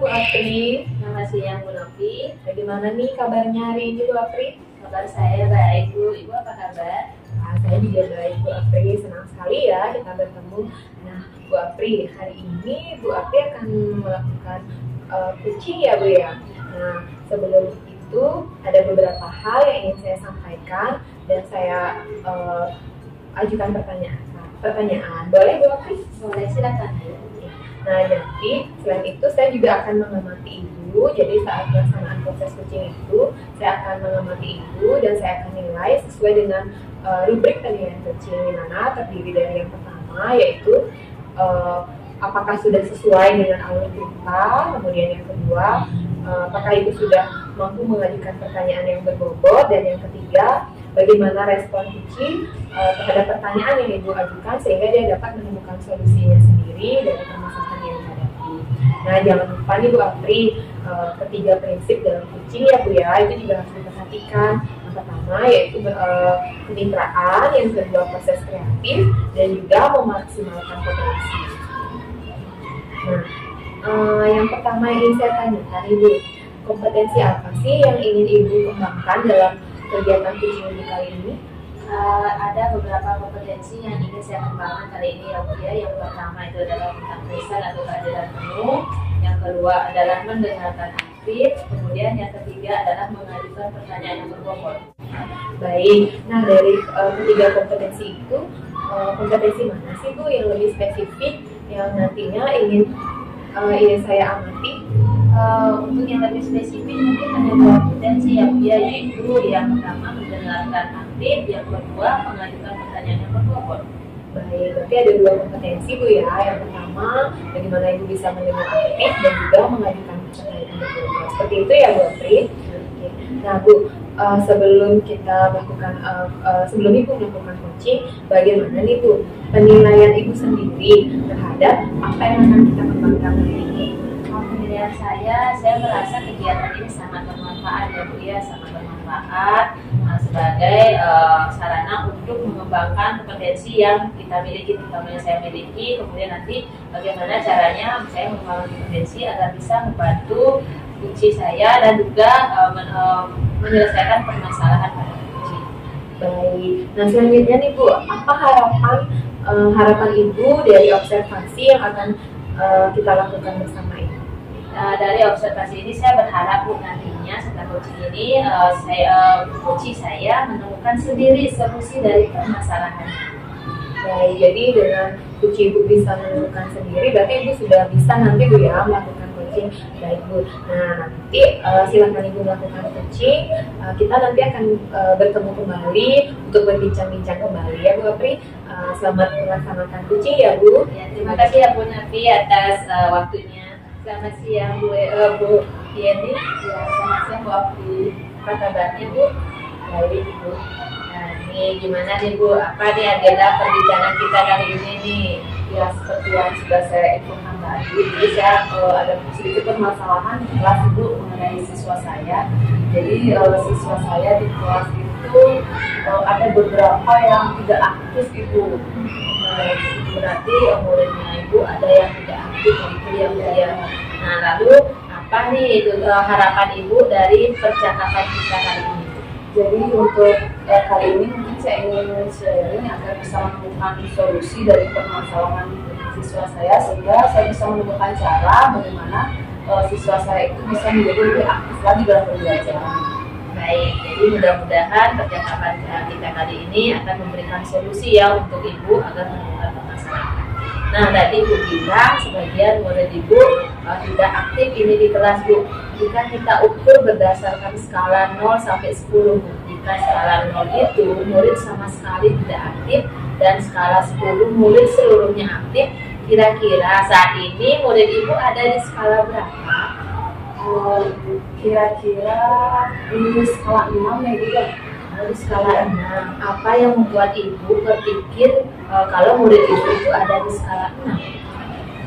Bu Apri. Selamat siang Bu Novi. Bagaimana nih kabarnya hari ini Bu Apri? Kabar saya baik Bu. Ibu apa kabar? Nah, saya juga baik Bu Apri. Senang sekali ya kita bertemu. Nah Bu Apri, hari ini Bu Apri akan melakukan coaching ya Bu ya. Nah sebelum itu ada beberapa hal yang ingin saya sampaikan dan saya ajukan pertanyaan. Boleh Bu Apri? Boleh, silakan Bu. Nah, nanti selain itu saya juga akan mengamati Ibu. Jadi saat pelaksanaan proses coaching itu, saya akan mengamati Ibu dan saya akan nilai sesuai dengan rubrik penilaian coaching, di mana terdiri dari yang pertama yaitu apakah sudah sesuai dengan alur cerita, kemudian yang kedua apakah Ibu sudah mampu mengajukan pertanyaan yang berbobot, dan yang ketiga bagaimana respon coaching terhadap pertanyaan yang Ibu ajukan sehingga dia dapat menemukan solusinya sendiri dari permasalahan yang dihadapi. Nah, jangan lupa nih Bu Apri, ketiga prinsip dalam coaching ya Bu ya, itu juga harus diperhatikan. Yang pertama yaitu kemitraan, yang kedua proses kreatif, dan juga memaksimalkan potensi. Nah, yang pertama yang ingin saya tanyakan Ibu, kompetensi apa sih yang ingin Ibu kembangkan dalam kegiatan coaching Ibu kali ini? Ada beberapa kompetensi yang ingin saya kembangkan kali ini ya Bu ya. Yang pertama itu adalah tentang lisan atau kehadiran penuh. Yang kedua adalah mendengarkan aktif. Kemudian yang ketiga adalah mengajukan pertanyaan yang berbobot. Baik, nah dari ketiga kompetensi itu, kompetensi mana sih Bu yang lebih spesifik yang nantinya ingin saya amati? Untuk yang lebih spesifik mungkin ada dua kompetensi ya Bu ya, yaitu yang pertama mendengarkan aktif, yang kedua mengajukan pertanyaan yang berbobot. Baik, berarti ada dua kompetensi Bu ya. Yang pertama, bagaimana Ibu bisa mendengar aktif dan juga mengajukan pertanyaan yang berbobot. Seperti itu ya Bu Apri. Nah Bu, sebelum Ibu melakukan coaching, bagaimana nih Bu penilaian Ibu sendiri terhadap apa yang akan kita kembangkan hari ini? Penilaian saya merasa kegiatan ini sangat bermanfaat ya Bu ya, sangat bermanfaat sebagai sarana untuk mengembangkan kompetensi yang kita miliki, terutama yang saya miliki. Kemudian nanti bagaimana caranya saya mengembangkan kompetensi agar bisa membantu kunci saya dan juga menyelesaikan permasalahan pada kunci. Baik, nah selanjutnya nih Bu, apa harapan Ibu dari observasi yang akan kita lakukan bersama ini? Dari observasi ini saya berharap Bu nantinya setelah coaching ini kunci saya menemukan sendiri solusi dari permasalahan. Baik, jadi dengan kunci Ibu bisa menemukan sendiri, berarti Ibu sudah bisa nanti Bu ya melakukan coaching. Baik Bu, nah nanti silakan Ibu melakukan coaching. Kita nanti akan bertemu kembali untuk berbincang-bincang kembali ya Bu Apri. Selamat melaksanakan coaching ya Bu. Ya, terima kasih ya Bu Nafi atas waktunya. Selamat siang Bu Yeni. Ya, selamat siang Bu Apri. Apa kabarnya Bu? Baik Bu. Nah, ini gimana nih Bu? Apa nih agenda perbincangan kita kali ini nih? Ya, seperti yang sudah saya infokan tadi, jadi saya ada sedikit permasalahan di kelas Ibu mengenai siswa saya. Jadi siswa saya di kelas itu ada beberapa yang tidak aktif Ibu. Berarti muridnya Ibu ada yang tidak aktif itu yang dia. Nah, lalu apa nih itu harapan Ibu dari percakapan kita kali ini? Jadi untuk kali ini mungkin saya ingin sharing agar bisa menemukan solusi dari permasalahan siswa saya, sehingga saya bisa menemukan cara bagaimana siswa saya itu bisa menjadi lebih aktif lagi dalam pembelajaran. Baik, jadi mudah-mudahan percakapan kita kali ini akan memberikan solusi ya untuk Ibu agar menemukan permasalahan. Nah, tadi Ibu bilang sebagian murid Ibu tidak aktif ini di kelas Bu. Jika kita ukur berdasarkan skala 0 sampai 10, jika skala 0 itu murid sama sekali tidak aktif dan skala 10 murid seluruhnya aktif, kira-kira saat ini murid Ibu ada di skala berapa? Kira-kira di skala 6 ya gitu. Di skala 6. Apa yang membuat Ibu berpikir kalau murid Ibu itu ada di skala 6?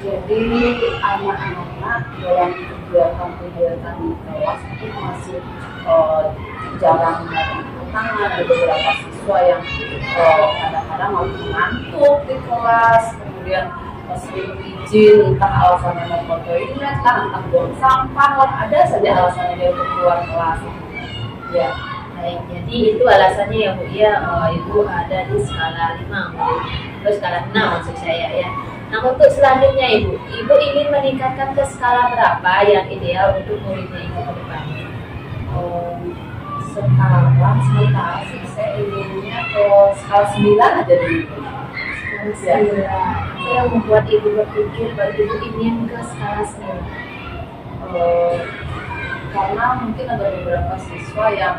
Jadi anak-anak dalam kegiatan di kelas itu masih jarang melakukan tangan. Ada beberapa siswa yang kadang-kadang mau ngantuk di kelas, kemudian sering izin, entah alasannya mau ke toilet lah, entah buang sampah lah, ada saja alasannya dia untuk keluar kelas. Ya, baik. Jadi itu alasannya ya Bu ya, Ibu ada di skala 5, atau skala 6 maksud saya ya. Nah untuk selanjutnya Ibu ingin meningkatkan ke skala berapa yang ideal untuk muridnya Ibu ke depannya? Sekarang sementara sih saya inginnya ke skala 9 aja dulu. Apa yang membuat Ibu berpikir bahwa Ibu ingin ke skala 9? Karena mungkin ada beberapa siswa yang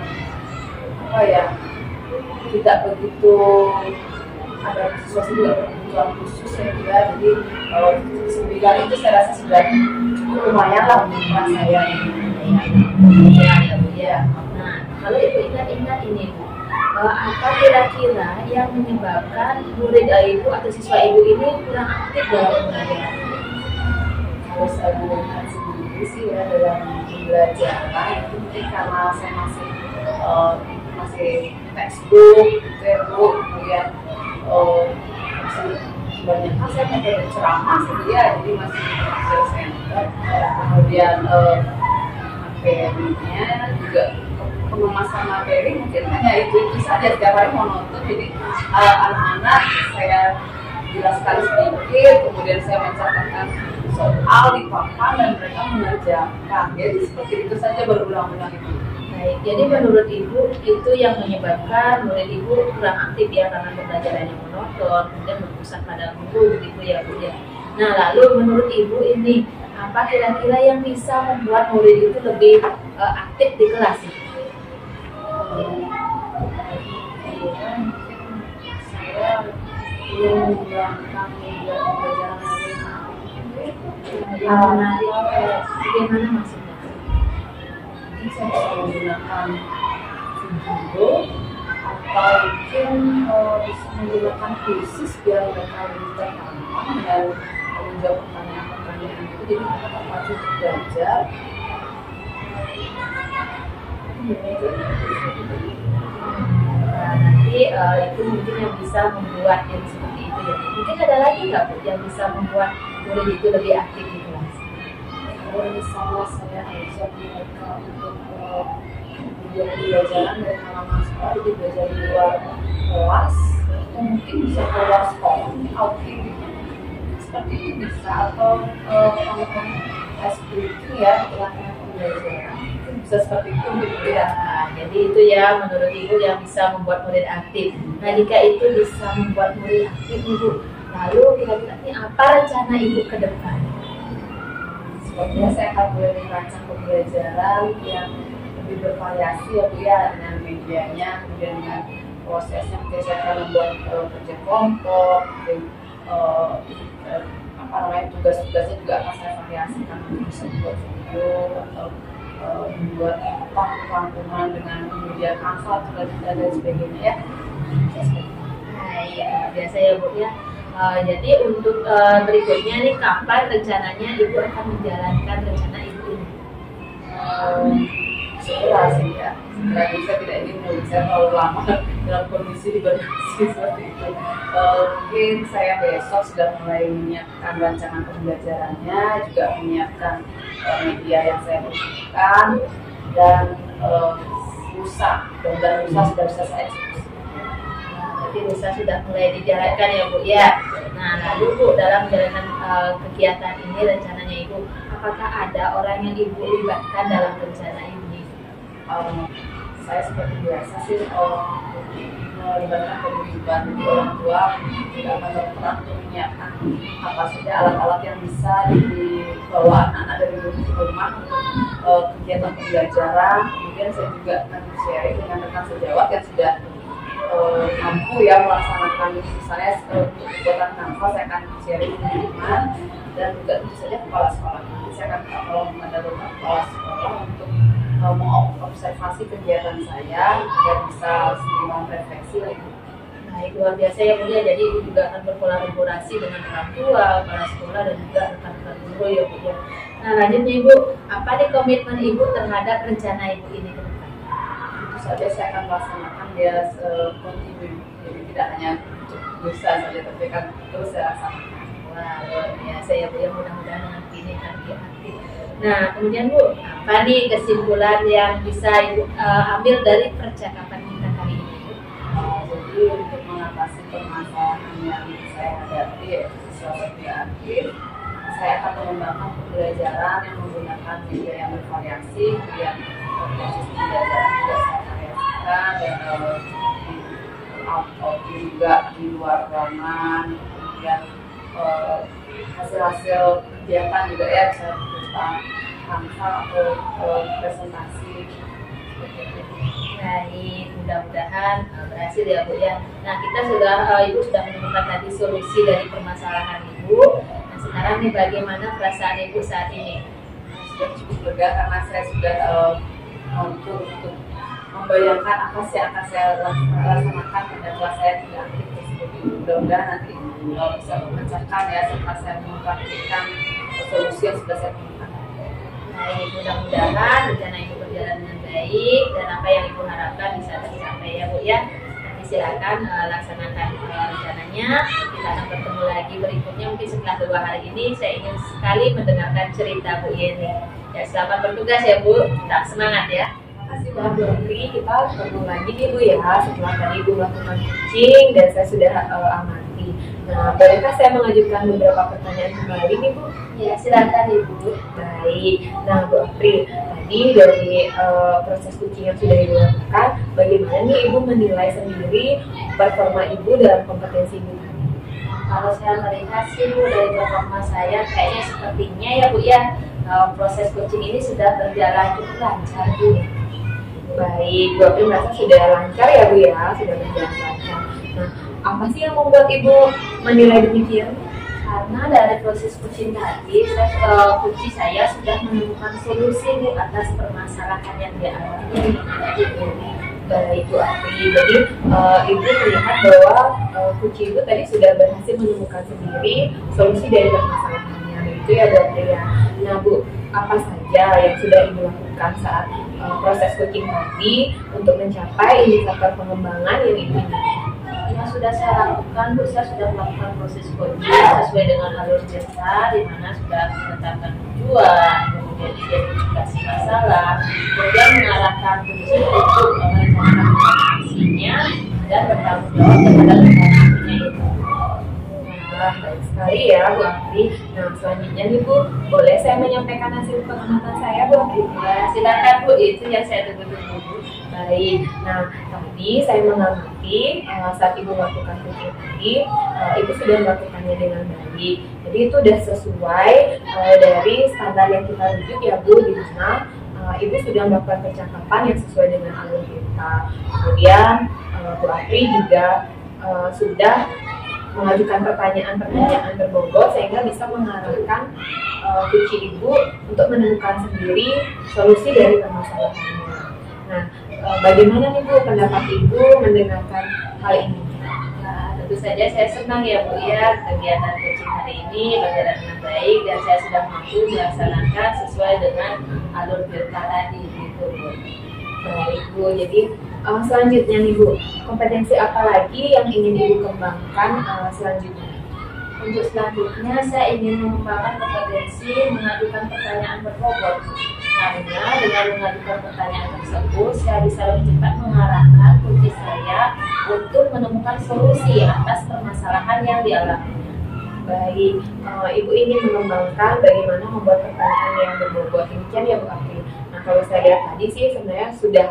tidak begitu, ada siswa juga berkebutuhan khusus ya juga. Jadi 9 itu saya rasa sudah cukup lumayan lah untuk saya ya. Nah kalau Ibu ingat-ingat ini Bu, apa kira-kira yang menyebabkan murid Ibu atau siswa Ibu ini kurang aktif dalam belajar? Kalau saya lihat sendiri sih ya dalam pembelajaran itu mungkin karena saya masih textbook gitu ya Bu, kemudian kebanyakan saya pakai ceramah sih ya, jadi masih center, kemudian materinya juga pengemasan materi mungkin hanya itu saja, setiap hari monoton. Jadi anak-anak saya jelaskan sedikit, kemudian saya mencatatkan soal di papan dan mereka mengerjakan. Jadi seperti itu saja berulang-ulang itu. Baik, jadi menurut Ibu itu yang menyebabkan murid Ibu kurang aktif ya, karena pembelajarannya monoton, kemudian berpusat pada guru begitu ya Bu ya. Nah lalu menurut Ibu ini apa kira-kira yang bisa membuat murid itu lebih aktif di kelas ini? Saya ingin mengembangkan pembelajaran yang menarik, bagaimana maksudnya? Mungkin saya bisa menggunakan video atau mungkin bisa menggunakan khusus biar mereka lebih terpaham dan menjawab pertanyaan-pertanyaan itu, jadi mereka terpacu untuk belajar. Nah, nanti itu mungkin yang bisa membuat yang seperti itu ya. Mungkin ada lagi nggak Bu yang bisa membuat murid itu lebih aktif di kelas? Kalau misalnya saya ajak mereka untuk pembelajaran dari halaman sekolah, jadi belajar di luar kelas, atau mungkin bisa keluar sekolah, outing gitu, seperti itu bisa, atau ice breaking ya, latihan pembelajaran, itu bisa seperti itu gitu ya. Jadi itu ya menurut Ibu yang bisa membuat murid aktif. Nah jika itu bisa membuat murid aktif Ibu, lalu kira-kira ini apa rencana Ibu ke depan? Sepertinya saya akan mulai merancang pembelajaran yang lebih bervariasi ya Bu ya, dengan medianya, kemudian dengan prosesnya. Mungkin saya akan membuat kerja kelompok, tugas-tugasnya juga akan saya variasikan, bisa buat video atau membuat rangkuman dengan media Canva dan sebagainya ya. Nah ya biasa ya Bu ya. Jadi untuk berikutnya nih, kapan rencananya Ibu akan menjalankan rencana Ibu ini? Segera sih ya. Saya tidak ingin mengucapkan terlalu lama dalam kondisi dibatasi seperti itu. Mungkin saya besok sudah mulai menyiapkan rancangan pembelajarannya, juga menyiapkan media yang saya butuhkan, dan lusa sudah bisa saya eksekusi. Berarti lusa sudah mulai dijalankan ya Bu ya. Nah lalu Bu, dalam menjalankan kegiatan ini rencananya Ibu, apakah ada orang yang Ibu libatkan dalam rencana ini? Saya seperti biasa sih melibatkan kebutuhan orang tua, tidak akan berperan untuk menyiapkan apa saja alat-alat yang bisa dibawa anak-anak dari rumah untuk kegiatan pembelajaran. Kemudian saya juga nanti sharing dengan rekan sejawat yang sudah mampu ya melaksanakan, misalnya untuk kegiatan Canva saya akan sharing dengan teman, dan juga tentu saja kepala sekolah. Nanti saya akan minta tolong kepada beberapa kepala sekolah untuk mengobservasi kegiatan saya dan bisa seimbang refleksi lagi. Baik, luar biasa ya Bu ya. Jadi Ibu juga akan berkolaborasi dengan orang tua, kepala sekolah, dan juga rekan-rekan guru ya Bu ya. Nah lanjutnya Ibu, apa nih komitmen Ibu terhadap rencana Ibu ini ke depan? Tentu saja saya akan melaksanakan dia kontinu, jadi tidak hanya untuk dosa saja, tapi kan terus saya laksanakan. Wah, luar biasa ya Bu ya, mudah-mudahan nanti ini akan diaktif. Nah, kemudian Bu, apa nih kesimpulan yang bisa Ibu ambil dari percakapan kita kali ini? Jadi untuk mengatasi permasalahan yang saya hadapi siswa aktif, saya akan mengembangkan pembelajaran yang menggunakan media yang bervariasi, kemudian proses pembelajaran juga saya variasikan dan output juga di luar ruangan, kemudian hasil-hasil kegiatan juga ya bisa berupa rangsal atau presentasi. Baik, mudah-mudahan berhasil ya Bu ya. Nah, kita sudah Ibu sudah menemukan tadi solusi dari permasalahan Ibu. Nah, sekarang nih bagaimana perasaan Ibu saat ini? Sudah cukup lega karena saya sudah untuk membayangkan apa sih yang akan saya laksanakan pada kelas saya tidak aktif tersebut. Mudah-mudahan nanti bisa memecahkan ya setelah saya mempraktikkan solusi yang sudah saya temukan. Baik, mudah-mudahan rencana Ibu berjalan dengan baik dan apa yang Ibu harapkan bisa tercapai ya Bu ya. Nanti silakan laksanakan rencananya. Kita akan bertemu lagi berikutnya mungkin setelah 2 hari ini. Saya ingin sekali mendengarkan cerita Bu Yeni. Ya, selamat bertugas ya Bu. Tetap semangat ya. Terima kasih Bu Apri. Kita ketemu lagi nih Bu ya, setelah tadi Ibu melakukan coaching dan saya sudah amati. Nah, bolehkah saya mengajukan beberapa pertanyaan kembali nih Bu? Ya, silakan Ibu. Baik. Nah, Bu Apri, tadi dari proses coaching yang sudah Ibu lakukan, bagaimana nih Ibu menilai sendiri performa Ibu dalam kompetensi Ibu? Kalau saya melihat sih Bu, dari performa saya kayaknya sepertinya ya Bu ya, proses coaching ini sudah berjalan cukup lancar Bu. Baik, Bu Apri merasa sudah lancar ya Bu ya, sudah berjalan lancar. Nah, apa sih yang membuat Ibu menilai demikian? Karena dari proses coaching tadi, coach saya sudah menemukan solusi nih atas permasalahan yang dialami. Baik Bu Apri, jadi Ibu melihat bahwa coach Ibu tadi sudah berhasil menemukan sendiri solusi dari permasalahannya, itu ya Bu Apri ya. Nah Bu, apa saja yang sudah Ibu lakukan saat proses coaching tadi untuk mencapai indikator pengembangan yang Ibu inginkan? Yang sudah saya lakukan Bu, saya sudah melakukan proses coaching sesuai dengan alur jasa, di mana sudah menetapkan tujuan, kemudian identifikasi masalah, kemudian mengarahkan prinsip untuk merencanakan aksinya dan bertanggung jawab terhadap rencana itu. Nah, baik sekali ya Bu Apri. Nah, selanjutnya nih Bu, boleh saya menyampaikan hasil pengamatan saya Bu Apri? Nah, silakan Bu, itu yang saya tunggu-tunggu Bu. Baik, nah tadi saya mengamati saat Ibu melakukan coaching tadi, Ibu sudah melakukannya dengan baik. Jadi itu sudah sesuai dari standar yang kita rujuk ya Bu, di mana Ibu sudah melakukan percakapan yang sesuai dengan alur kita. Kemudian Bu Apri juga sudah mengajukan pertanyaan-pertanyaan berbobot sehingga bisa mengarahkan coach Ibu untuk menemukan sendiri solusi dari permasalahannya. Nah, bagaimana nih Bu pendapat Ibu mendengarkan hal ini? Nah, tentu saja saya senang ya Bu ya, kegiatan coaching hari ini berjalan dengan baik dan saya sudah mampu melaksanakan sesuai dengan alur kita tadi gitu Bu. Baik Bu, jadi selanjutnya nih Bu, kompetensi apa lagi yang ingin Ibu kembangkan selanjutnya? Untuk selanjutnya saya ingin mengembangkan kompetensi mengajukan pertanyaan berbobot. Karena dengan mengajukan pertanyaan tersebut, saya bisa lebih cepat mengarahkan kunci saya untuk menemukan solusi atas permasalahan yang dialami. Baik, Ibu ingin mengembangkan bagaimana membuat pertanyaan yang berbobot. Demikian ya Bu Apri. Nah, kalau saya lihat tadi sih sebenarnya sudah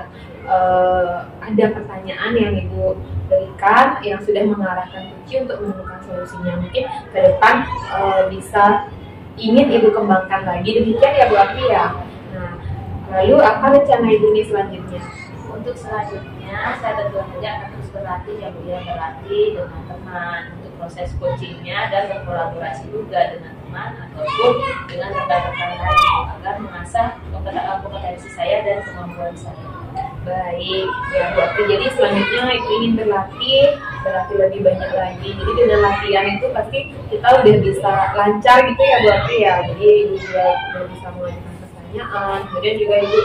ada pertanyaan yang Ibu berikan yang sudah mengarahkan kunci untuk menemukan solusinya. Mungkin ke depan bisa ingin Ibu kembangkan lagi. Demikian ya Bu Apri ya. Nah, lalu apa rencana Ibu nih selanjutnya? Untuk selanjutnya, saya tentu saja akan terus berlatih ya Bu ya, berlatih dengan teman untuk proses coachingnya dan berkolaborasi juga dengan teman ataupun dengan rekan-rekan lain agar mengasah kompetensi saya dan kemampuan saya. Baik, ya Bu Apri. Jadi selanjutnya Ibu ingin berlatih lebih banyak lagi. Jadi dengan latihan itu pasti kita udah bisa lancar gitu ya Bu Apri ya. Jadi Ibu juga udah bisa mengajukan pertanyaan, kemudian juga Ibu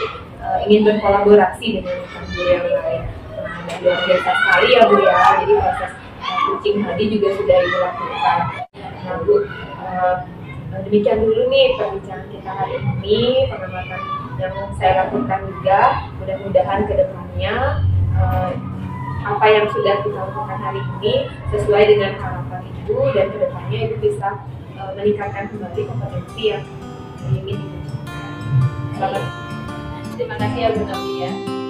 ingin berkolaborasi dengan rekan guru yang lain. Nah, dan luar biasa sekali ya Bu ya. Jadi proses coaching tadi juga sudah Ibu lakukan. Nah Bu, Demikian dulu nih perbincangan kita hari ini, pengamatan yang saya lakukan juga. Mudah-mudahan kedepannya apa yang sudah kita lakukan hari ini sesuai dengan harapan Ibu, dan kedepannya Ibu bisa meningkatkan kembali kompetensi yang ingin Ibu capai. Selamat. Terima kasih ya Bu Nabi ya.